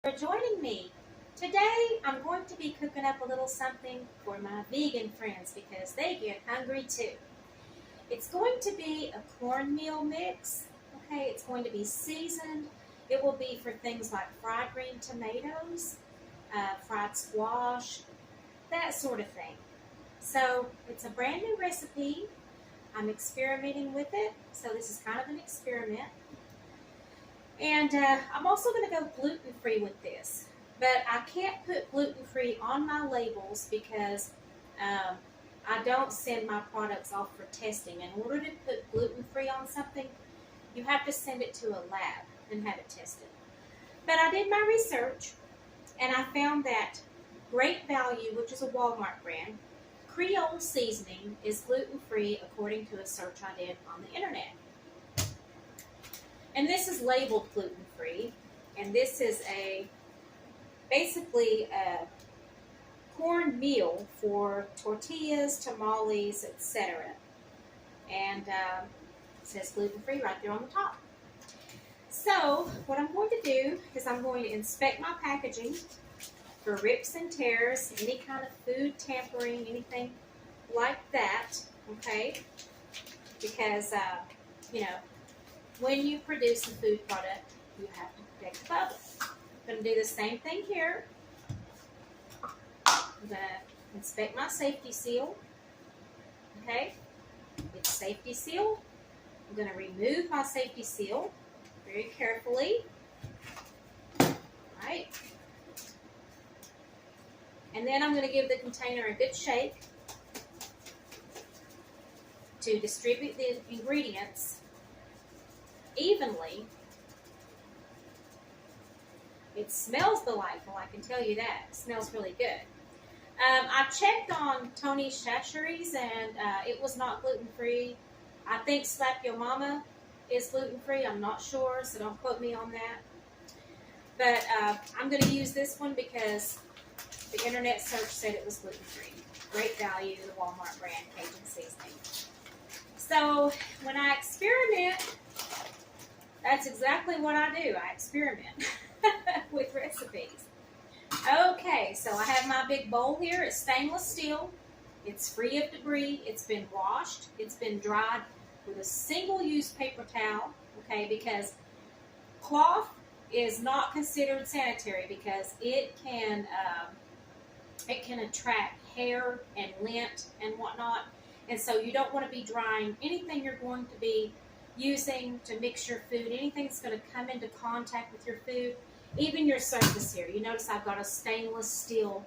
For joining me. Today I'm going to be cooking up a little something for my vegan friends because they get hungry too. It's going to be a cornmeal mix. Okay, it's going to be seasoned. It will be for things like fried green tomatoes, fried squash, that sort of thing. So it's a brand new recipe. I'm experimenting with it, so this is kind of an experiment. And I'm also going to go gluten-free with this. But I can't put gluten-free on my labels because I don't send my products off for testing. In order to put gluten-free on something, you have to send it to a lab and have it tested. But I did my research, and I found that Great Value, which is a Walmart brand, Creole seasoning is gluten-free according to a search I did on the internet. And this is labeled gluten-free, and this is basically a cornmeal for tortillas, tamales, etc. And it says gluten-free right there on the top. So what I'm going to do is I'm going to inspect my packaging for rips and tears, any kind of food tampering, anything like that, okay? Because, when you produce a food product, you have to protect the public. I'm going to do the same thing here. I'm going to inspect my safety seal. Okay, it's safety seal. I'm going to remove my safety seal very carefully. All right. And then I'm going to give the container a good shake to distribute the ingredients evenly. It smells delightful, I can tell you that. It smells really good. I checked on Tony Chachere's and it was not gluten-free. I think Slap Your Mama is gluten-free. I'm not sure, so don't quote me on that. But I'm going to use this one because the internet search said it was gluten-free. Great Value, the Walmart brand, Cajun seasoning. So when I experiment, that's exactly what I do. I experiment with recipes. Okay, so I have my big bowl here. It's stainless steel. It's free of debris. It's been washed. It's been dried with a single-use paper towel, okay, because cloth is not considered sanitary because it can attract hair and lint and whatnot, and so you don't want to be drying anything you're going to be using to mix your food, anything that's going to come into contact with your food, even your surface here. You notice I've got a stainless steel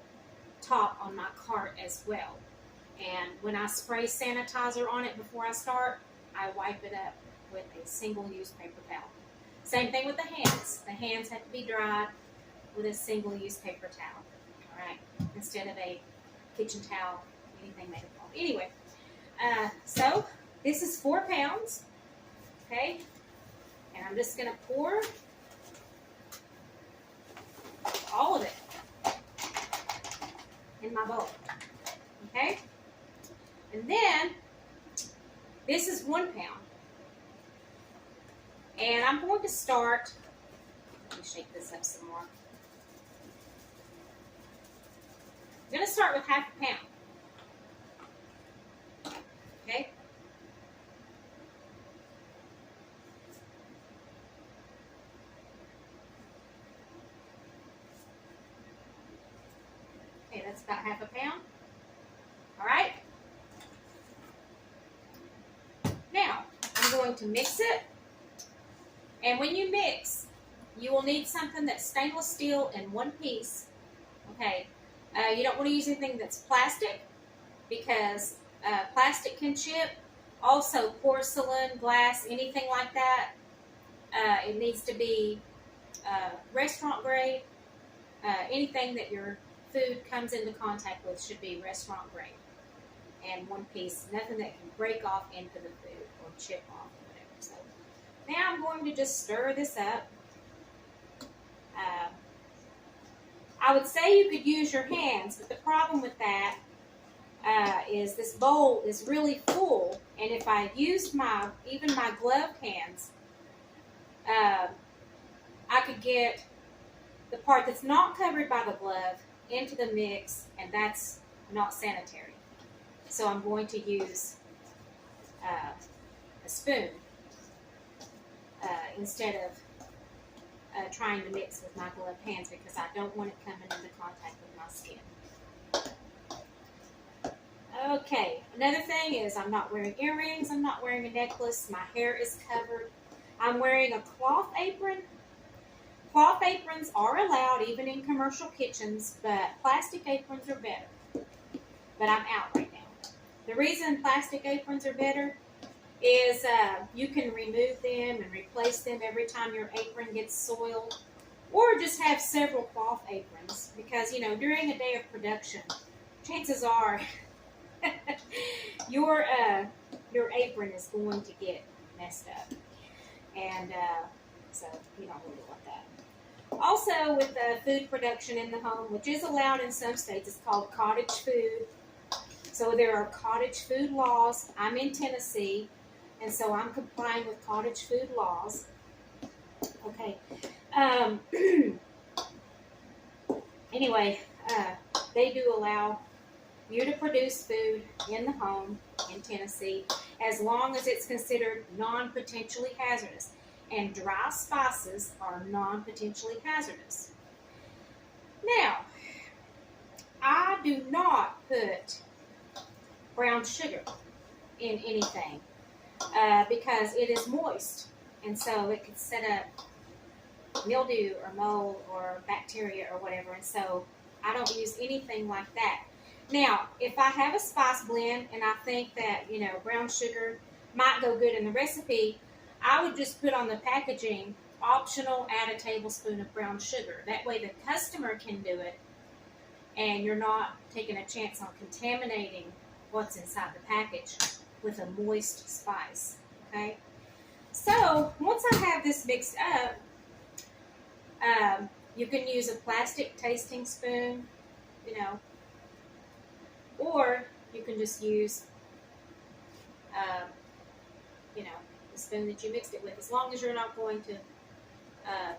top on my cart as well. And when I spray sanitizer on it before I start, I wipe it up with a single-use paper towel. Same thing with the hands. The hands have to be dried with a single-use paper towel, all right, instead of a kitchen towel, anything made of cloth. Anyway, so this is 4 pounds. Okay, and I'm just going to pour all of it in my bowl. Okay, and then this is 1 pound, and I'm going to start. Let me shake this up some more. I'm going to start with half a pound. Okay. Okay, that's about half a pound. All right. Now, I'm going to mix it. And when you mix, you will need something that's stainless steel in one piece. Okay. You don't want to use anything that's plastic because plastic can chip. Also, porcelain, glass, anything like that. It needs to be restaurant grade. Anything that your food comes into contact with should be restaurant grade. And one piece, nothing that can break off into the food or chip off or whatever. So now I'm going to just stir this up. I would say you could use your hands, but the problem with that is this bowl is really full, and if I used even my gloved hands, I could get the part that's not covered by the glove into the mix, and that's not sanitary. So I'm going to use a spoon instead of trying to mix with my gloved hands, because I don't want it coming into contact with my skin. Okay, another thing is I'm not wearing earrings, I'm not wearing a necklace, my hair is covered. I'm wearing a cloth apron. Cloth aprons are allowed even in commercial kitchens, but plastic aprons are better. But I'm out right now. The reason plastic aprons are better is you can remove them and replace them every time your apron gets soiled, or just have several cloth aprons, because, you know, during a day of production, chances are your apron is going to get messed up, and so you don't really want that. Also, with food production in the home, which is allowed in some states, it's called cottage food. So there are cottage food laws. I'm in Tennessee, and so I'm complying with cottage food laws. Okay. Anyway, they do allow you to produce food in the home in Tennessee as long as it's considered non-potentially hazardous. And dry spices are non-potentially hazardous. Now, I do not put brown sugar in anything because it is moist, and so it could set up mildew or mold or bacteria or whatever, and so I don't use anything like that. Now, if I have a spice blend and I think that, you know, brown sugar might go good in the recipe, I would just put on the packaging, optional, add a tablespoon of brown sugar. That way the customer can do it, and you're not taking a chance on contaminating what's inside the package with a moist spice. Okay? So, once I have this mixed up, you can use a plastic tasting spoon, you know, or you can just use, you know, the spoon that you mixed it with, as long as you're not going to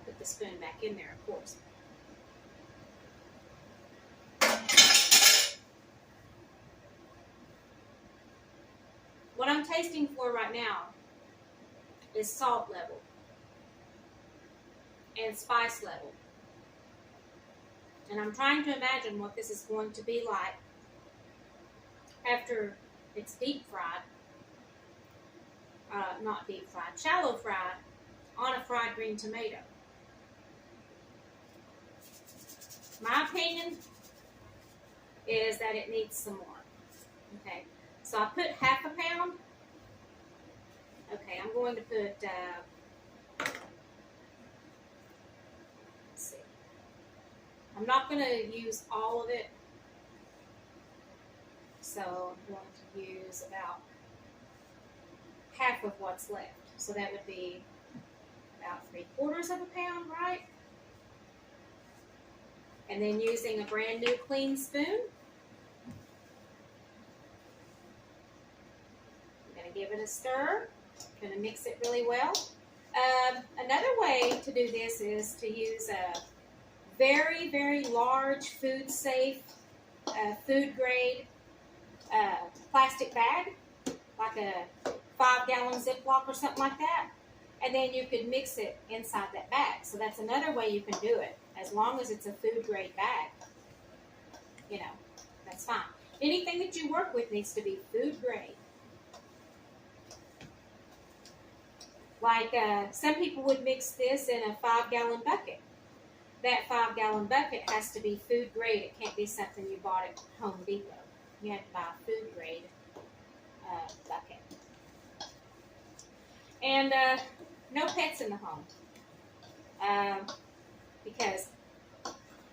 put the spoon back in there, of course. What I'm tasting for right now is salt level and spice level. And I'm trying to imagine what this is going to be like after it's deep fried. Not deep fried, shallow fried on a fried green tomato. My opinion is that it needs some more. Okay, so I put half a pound. Okay, I'm going to put, let's see. I'm not going to use all of it, so I'm going to use about half of what's left. So that would be about 3/4 of a pound, right? And then using a brand new clean spoon, I'm going to give it a stir. I'm going to mix it really well. Another way to do this is to use a very, very large food safe, food grade plastic bag, like a 5-gallon Ziploc or something like that, and then you could mix it inside that bag. So that's another way you can do it, as long as it's a food grade bag. You know, that's fine. Anything that you work with needs to be food grade. Like some people would mix this in a 5-gallon bucket. That 5-gallon bucket has to be food grade. It can't be something you bought at Home Depot. You have to buy a food grade bucket. And no pets in the home. Because,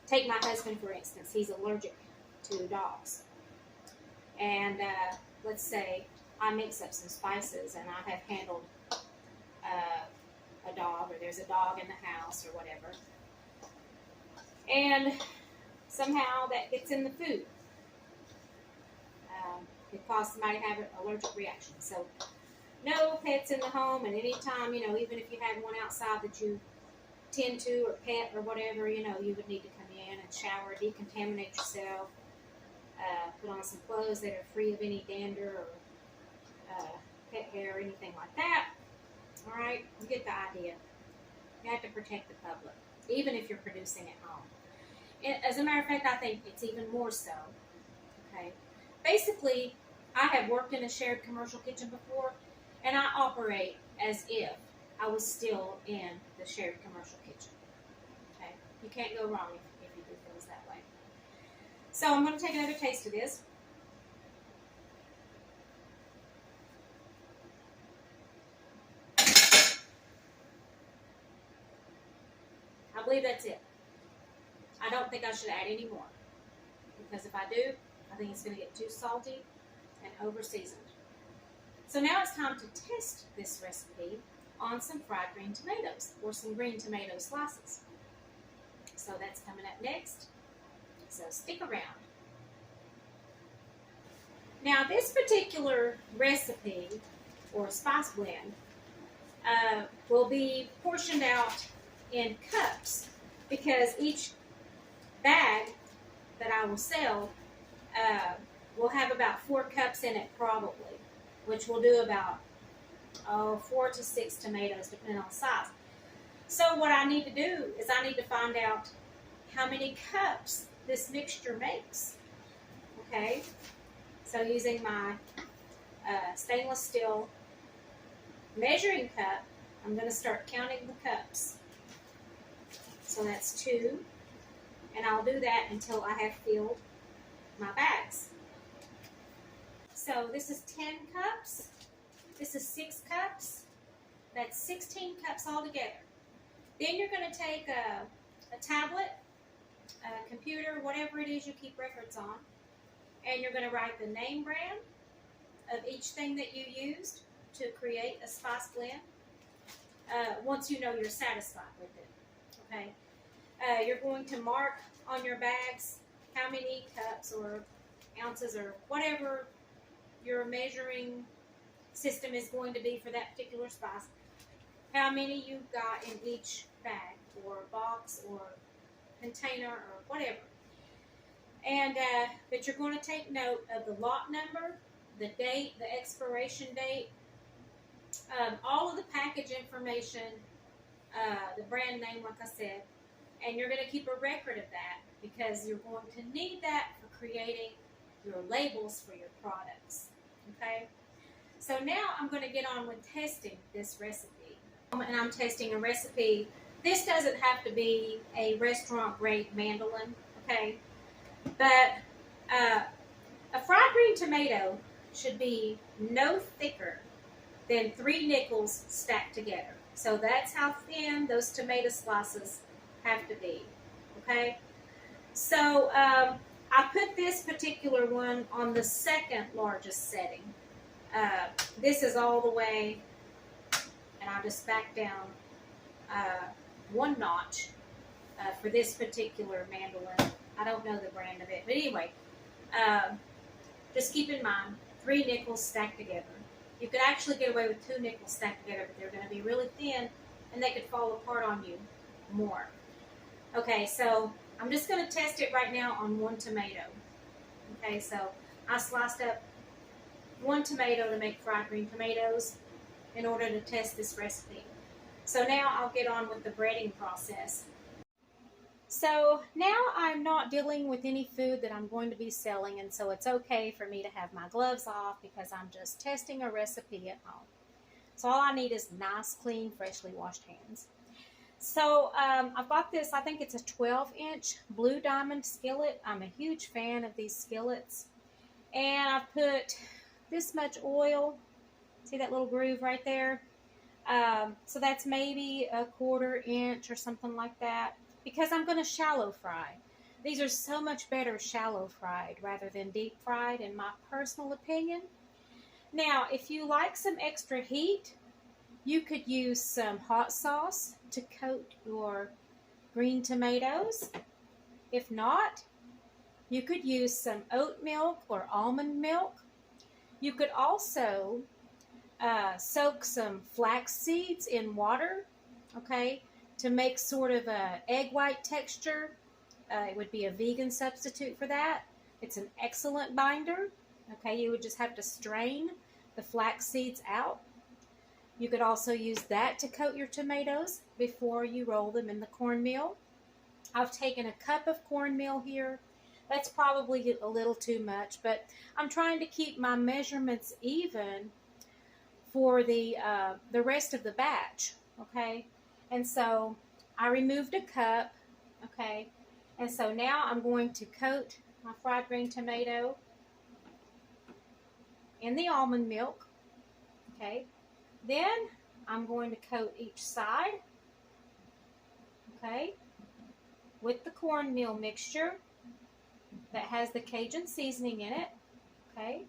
take my husband for instance, he's allergic to dogs. And let's say I mix up some spices and I have handled a dog, or there's a dog in the house or whatever. And somehow that gets in the food. It causes somebody to have an allergic reaction. So no pets in the home, and anytime, you know, even if you had one outside that you tend to, or pet or whatever, you would need to come in and shower, decontaminate yourself, put on some clothes that are free of any dander or pet hair or anything like that. All right, you get the idea. You have to protect the public, even if you're producing at home. And as a matter of fact, I think it's even more so. Okay, basically, I have worked in a shared commercial kitchen before, and I operate as if I was still in the shared commercial kitchen. Okay, you can't go wrong if you do things that way. So I'm going to take another taste of this. I believe that's it. I don't think I should add any more, because if I do, I think it's going to get too salty and over seasoned. So now it's time to test this recipe on some fried green tomatoes or some green tomato slices. So that's coming up next. So stick around. Now this particular recipe or spice blend will be portioned out in cups, because each bag that I will sell will have about 4 cups in it probably, which will do about 4 to 6 tomatoes depending on size. So what I need to do is I need to find out how many cups this mixture makes. Okay, so using my stainless steel measuring cup, I'm going to start counting the cups. So that's 2, and I'll do that until I have filled my bags. So this is 10 cups, this is 6 cups, that's 16 cups altogether. Then you're going to take a tablet, a computer, whatever it is you keep records on, and you're going to write the name brand of each thing that you used to create a spice blend, once you know you're satisfied with it. Okay, you're going to mark on your bags how many cups or ounces or whatever your measuring system is going to be for that particular spice, how many you've got in each bag or box or container or whatever. And but you're going to take note of the lot number, the date, the expiration date, all of the package information, the brand name, like I said, and you're going to keep a record of that, because you're going to need that for creating your labels for your products. Okay, so now I'm going to get on with testing this recipe, and I'm testing a recipe. This doesn't have to be a restaurant grade mandolin, okay, but a fried green tomato should be no thicker than 3 nickels stacked together. So that's how thin those tomato slices have to be, okay? So I put this particular one on the second largest setting. This is all the way, and I'll just back down 1 notch for this particular mandolin. I don't know the brand of it, but anyway, just keep in mind 3 nickels stacked together. You could actually get away with 2 nickels stacked together, but they're going to be really thin and they could fall apart on you more. Okay, so I'm just going to test it right now on 1 tomato. Okay, so I sliced up 1 tomato to make fried green tomatoes in order to test this recipe. So now I'll get on with the breading process. So now I'm not dealing with any food that I'm going to be selling, and so it's okay for me to have my gloves off because I'm just testing a recipe at home. So all I need is nice, clean, freshly washed hands. So I've got this, I think it's a 12-inch blue diamond skillet. I'm a huge fan of these skillets. And I've put this much oil. See that little groove right there? So that's maybe a 1/4 inch or something like that, because I'm going to shallow fry. These are so much better shallow fried rather than deep fried, in my personal opinion. Now, if you like some extra heat, you could use some hot sauce to coat your green tomatoes. If not, you could use some oat milk or almond milk. You could also soak some flax seeds in water, okay? to make sort of a egg white texture. It would be a vegan substitute for that. It's an excellent binder. Okay, you would just have to strain the flax seeds out. You could also use that to coat your tomatoes before you roll them in the cornmeal. I've taken a cup of cornmeal here. That's probably a little too much, but I'm trying to keep my measurements even for the rest of the batch, okay? And so I removed a cup, okay? And so now I'm going to coat my fried green tomato in the almond milk, okay? Then I'm going to coat each side, okay, with the cornmeal mixture that has the Cajun seasoning in it, okay?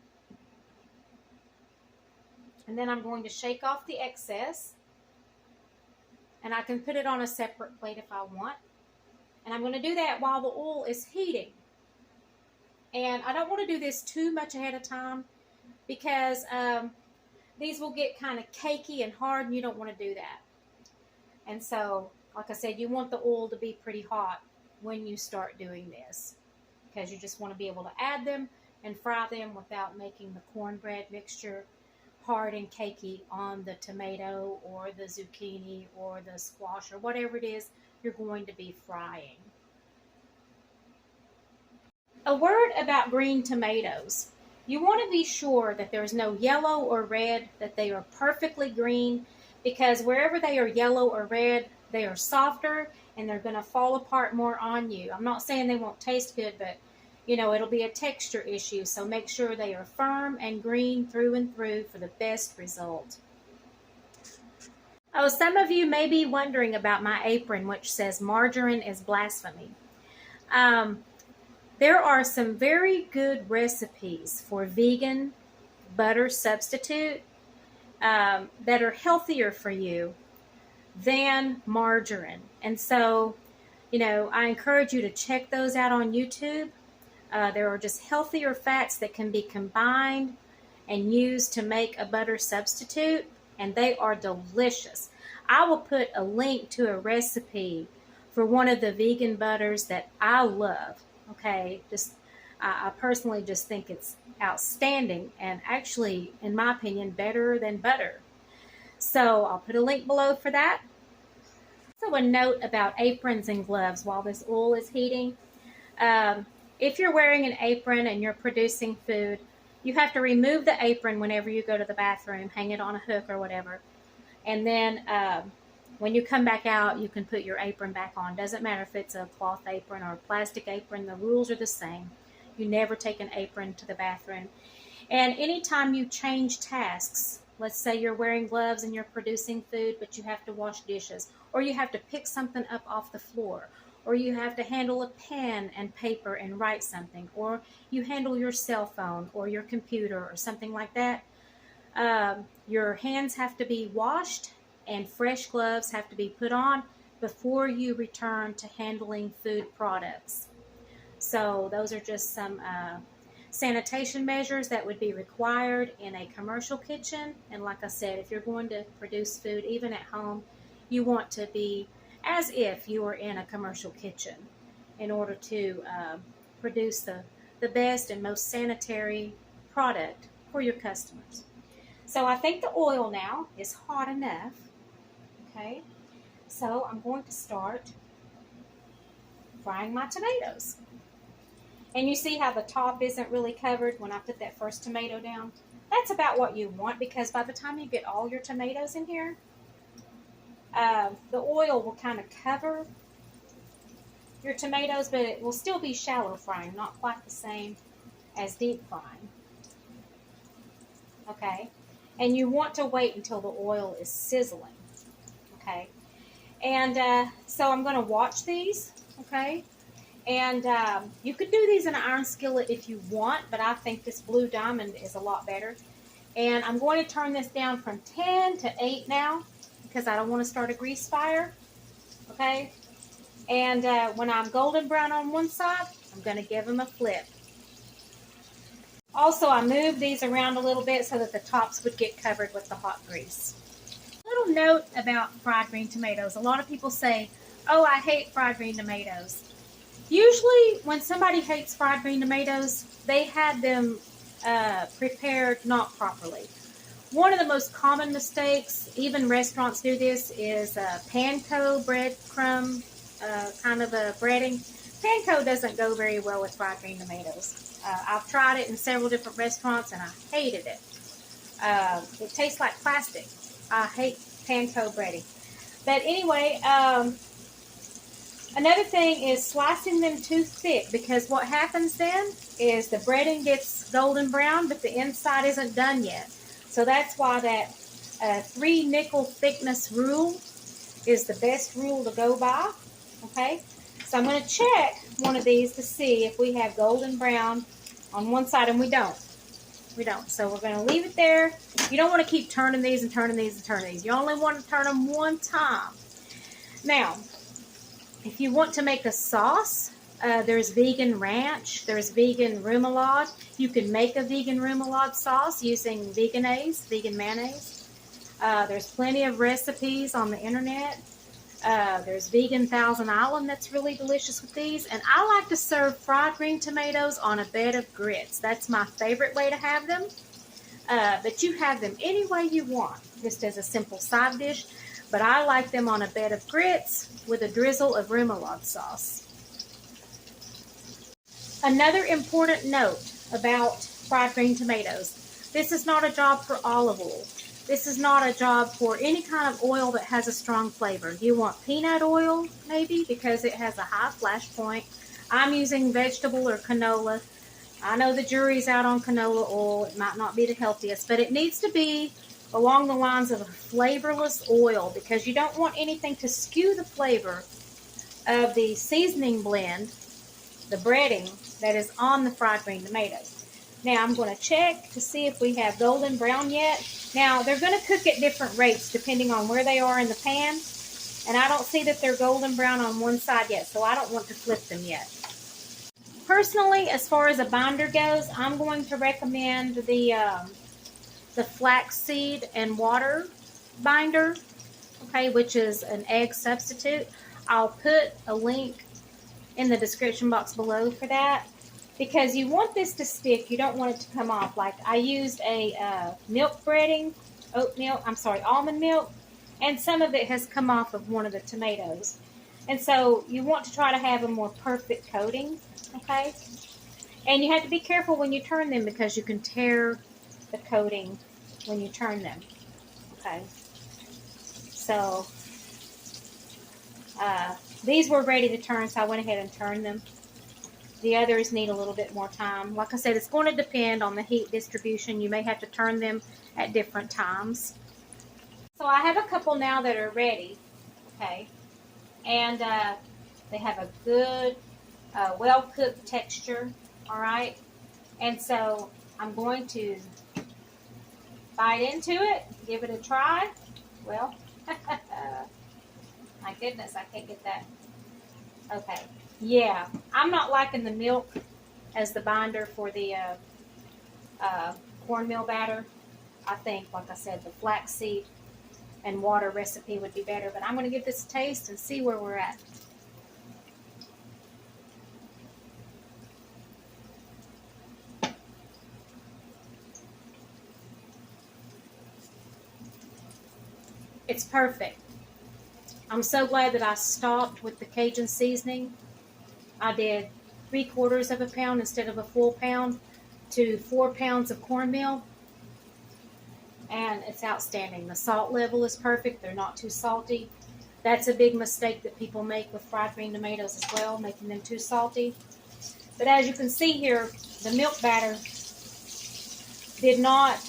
And then I'm going to shake off the excess, and I can put it on a separate plate if I want. And I'm going to do that while the oil is heating. And I don't want to do this too much ahead of time because these will get kind of cakey and hard, and you don't want to do that. And so, like I said, you want the oil to be pretty hot when you start doing this, because you just want to be able to add them and fry them without making the cornbread mixture hard and cakey on the tomato or the zucchini or the squash or whatever it is you're going to be frying. A word about green tomatoes. You want to be sure that there's no yellow or red, that they are perfectly green, because wherever they are yellow or red, they are softer and they're going to fall apart more on you. I'm not saying they won't taste good, but it'll be a texture issue, so make sure they are firm and green through and through for the best result. Oh, some of you may be wondering about my apron, which says margarine is blasphemy. There are some very good recipes for vegan butter substitute that are healthier for you than margarine. And so, I encourage you to check those out on YouTube. There are just healthier fats that can be combined and used to make a butter substitute, and they are delicious. I will put a link to a recipe for one of the vegan butters that I love. Okay, I personally just think it's outstanding and actually, in my opinion, better than butter. So I'll put a link below for that. So a note about aprons and gloves while this oil is heating. If you're wearing an apron and you're producing food, you have to remove the apron whenever you go to the bathroom, hang it on a hook or whatever. And then when you come back out, you can put your apron back on. Doesn't matter if it's a cloth apron or a plastic apron, the rules are the same. You never take an apron to the bathroom. And anytime you change tasks, let's say you're wearing gloves and you're producing food, but you have to wash dishes, or you have to pick something up off the floor, or you have to handle a pen and paper and write something, or you handle your cell phone or your computer or something like that, your hands have to be washed and fresh gloves have to be put on before you return to handling food products. So those are just some sanitation measures that would be required in a commercial kitchen. And like I said, if you're going to produce food, even at home, you want to be as if you were in a commercial kitchen in order to produce the best and most sanitary product for your customers. So I think the oil now is hot enough. Okay, so I'm going to start frying my tomatoes. And you see how the top isn't really covered when I put that first tomato down? That's about what you want, because by the time you get all your tomatoes in here, the oil will kind of cover your tomatoes, but it will still be shallow frying, not quite the same as deep frying. Okay, and you want to wait until the oil is sizzling. Okay, and so I'm going to watch these. Okay, and you could do these in an iron skillet if you want, but I think this Blue Diamond is a lot better. And I'm going to turn this down from 10 to 8 now, because I don't want to start a grease fire. Okay, and when I'm golden brown on one side, I'm going to give them a flip. Also, I moved these around a little bit so that the tops would get covered with the hot grease. Little note about fried green tomatoes. A lot of people say, oh, I hate fried green tomatoes. Usually when somebody hates fried green tomatoes, they had them prepared not properly. One of the most common mistakes, even restaurants do this, is panko breadcrumb kind of a breading. Panko doesn't go very well with fried green tomatoes. I've tried it in several different restaurants and I hated it. It tastes like plastic. I hate panko breading. But anyway, another thing is slicing them too thick, because what happens then is the breading gets golden brown, but the inside isn't done yet. So that's why that 3 nickel thickness rule is the best rule to go by. Okay, so I'm going to check one of these to see if we have golden brown on one side, and we don't. We don't. So we're going to leave it there. You don't want to keep turning these and turning these and turning these. You only want to turn them one time. Now, if you want to make a sauce, there's vegan ranch, there's vegan remoulade. You can make a vegan remoulade sauce using vegan mayonnaise. There's plenty of recipes on the internet. There's vegan Thousand Island that's really delicious with these. And I like to serve fried green tomatoes on a bed of grits. That's my favorite way to have them. But you have them any way you want, just as a simple side dish. But I like them on a bed of grits with a drizzle of remoulade sauce. Another important note about fried green tomatoes. This is not a job for olive oil. This is not a job for any kind of oil that has a strong flavor. You want peanut oil, maybe, because it has a high flash point. I'm using vegetable or canola. I know the jury's out on canola oil. It might not be the healthiest, but it needs to be along the lines of a flavorless oil, because you don't want anything to skew the flavor of the seasoning blend, the breading that is on the fried green tomatoes. Now I'm going to check to see if we have golden brown yet. Now they're going to cook at different rates depending on where they are in the pan, and I don't see that they're golden brown on one side yet, so I don't want to flip them yet. Personally, as far as a binder goes, I'm going to recommend the flaxseed and water binder, okay, which is an egg substitute. I'll put a link in the description box below for that, because you want this to stick. You don't want it to come off. Like I used a milk breading, almond milk, and some of it has come off of one of the tomatoes. And so you want to try to have a more perfect coating, okay? And you have to be careful when you turn them, because you can tear the coating when you turn them, okay? So these were ready to turn, so I went ahead and turned them. The others need a little bit more time. Like I said, it's going to depend on the heat distribution. You may have to turn them at different times. So I have a couple now that are ready, okay? And they have a good, well-cooked texture, all right? And so I'm going to bite into it, give it a try. Well, my goodness, I can't get that. Okay, yeah, I'm not liking the milk as the binder for the cornmeal batter. I think, like I said, the flaxseed and water recipe would be better, but I'm going to give this a taste and see where we're at. It's perfect. I'm so glad that I stopped with the Cajun seasoning. I did 3/4 of a pound instead of a full pound to 4 pounds of cornmeal. And it's outstanding. The salt level is perfect. They're not too salty. That's a big mistake that people make with fried green tomatoes as well, making them too salty. But as you can see here, the milk batter did not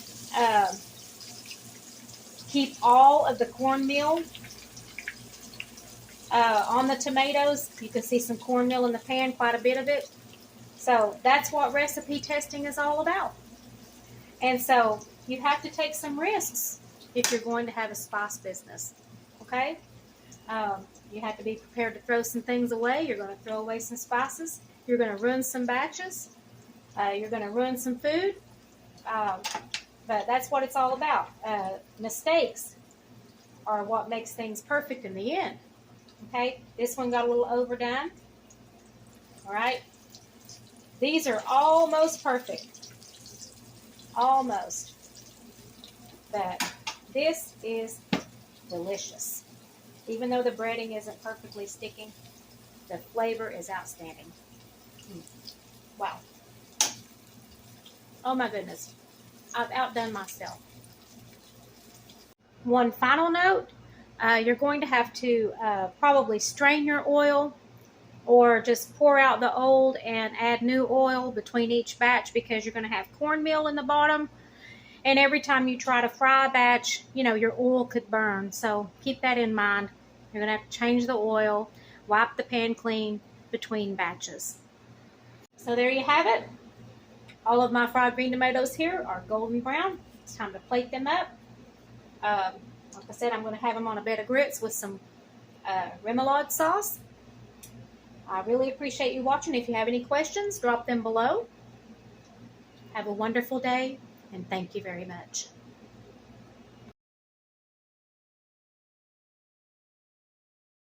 keep all of the cornmeal on the tomatoes. You can see some cornmeal in the pan, quite a bit of it. So that's what recipe testing is all about. And so you have to take some risks if you're going to have a spice business, okay? You have to be prepared to throw some things away. You're going to throw away some spices. You're going to ruin some batches. You're going to ruin some food. But that's what it's all about. Mistakes are what makes things perfect in the end. Okay, this one got a little overdone. All right, these are almost perfect. Almost. But this is delicious. Even though the breading isn't perfectly sticking, the flavor is outstanding. Wow. Oh my goodness. I've outdone myself. One final note, you're going to have to probably strain your oil or just pour out the old and add new oil between each batch because you're going to have cornmeal in the bottom. And every time you try to fry a batch, you know, your oil could burn. So keep that in mind. You're going to have to change the oil, wipe the pan clean between batches. So there you have it. All of my fried green tomatoes here are golden brown. It's time to plate them up. Like I said, I'm going to have them on a bed of grits with some remoulade sauce. I really appreciate you watching. If you have any questions, drop them below. Have a wonderful day, and thank you very much.